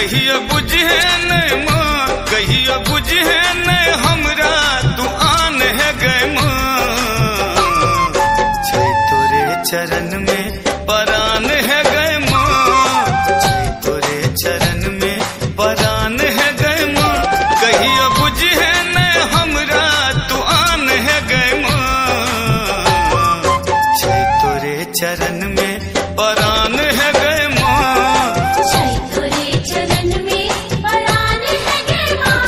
कहियो बुझे नहीं माँ, कहियो बुझे नहीं हमरा तू आन है गए माँ। छै तोरे चरण में परान है गए माँ, छै तोरे चरण में परान है गए माँ। कहियो बुझे नहीं हमरा तू आन है गए माँ, छै तोरे चरण में परान है गए माँ, छै तोरे चरण में परान है गए माँ।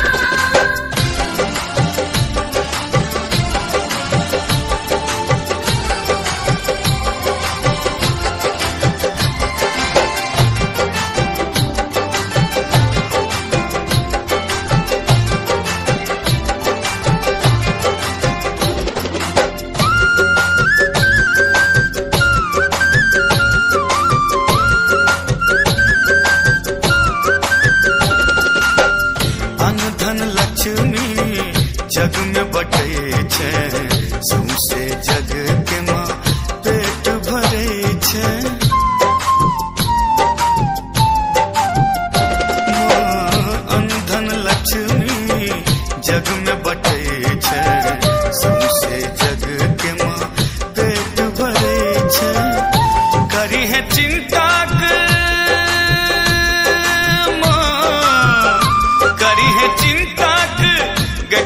धन लक्ष्मी जग में बटे छे, सौंसे जग के माँ पेट भरे छे। धन लक्ष्मी जग में बटे छे, सौंसे जग के माँ पेट भरे छे। करी है चिंता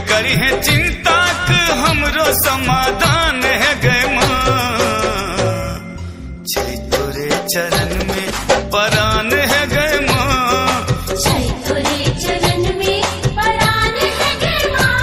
करी है चिंता क हमरो समाधान है गए माँ। छै तोरे चरण में परान है गए माँ, छै तोरे चरण में परान है गए माँ।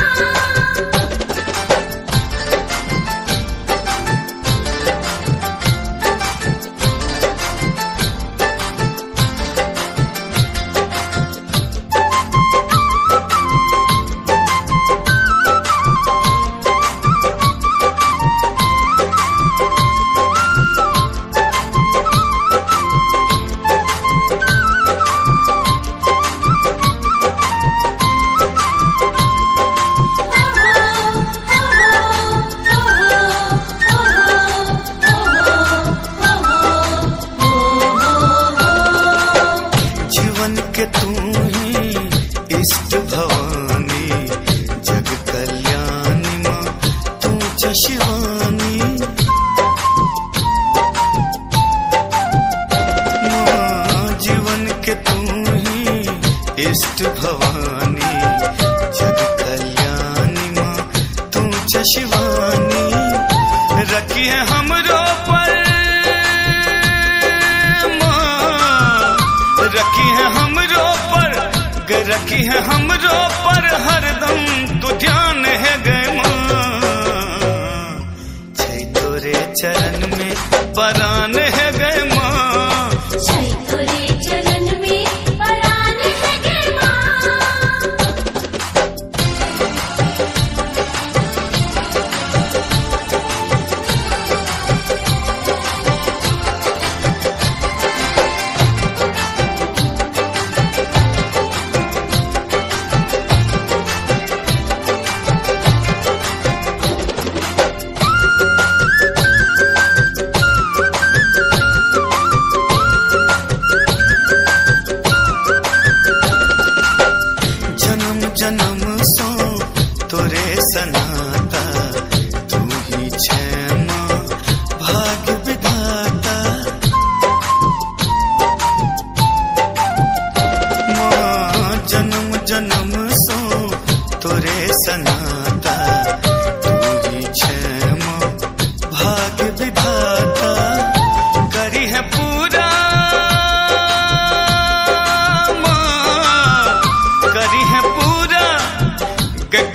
के तू ही इष्ट भवानी, जग कल्याणी माँ तू च शिवानी। माँ जीवन के तू ही इष्ट भवानी, जग कल्याणी माँ तू च शिवानी। रखी है हमरो पर रखी है हमरो पर, रखी है हमरो पर हरदम तू ध्यान है गए माँ। छै तोरे चरण में परान है गए माँ, छै तोरे चरण में परान है गए माँ। जन्म सो तोरे सनाता, तू ही छे माँ भाग्य विधाता। माँ जन्म जन्म सो तोरे सनाता, तू ही छे माँ भाग्य विधाता। करी है पूरा माँ, करी है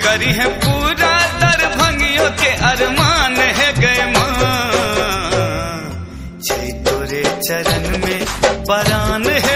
करी है पूरा दरभंगियों के अरमान है गए माँ। छै तोरे चरण में परान है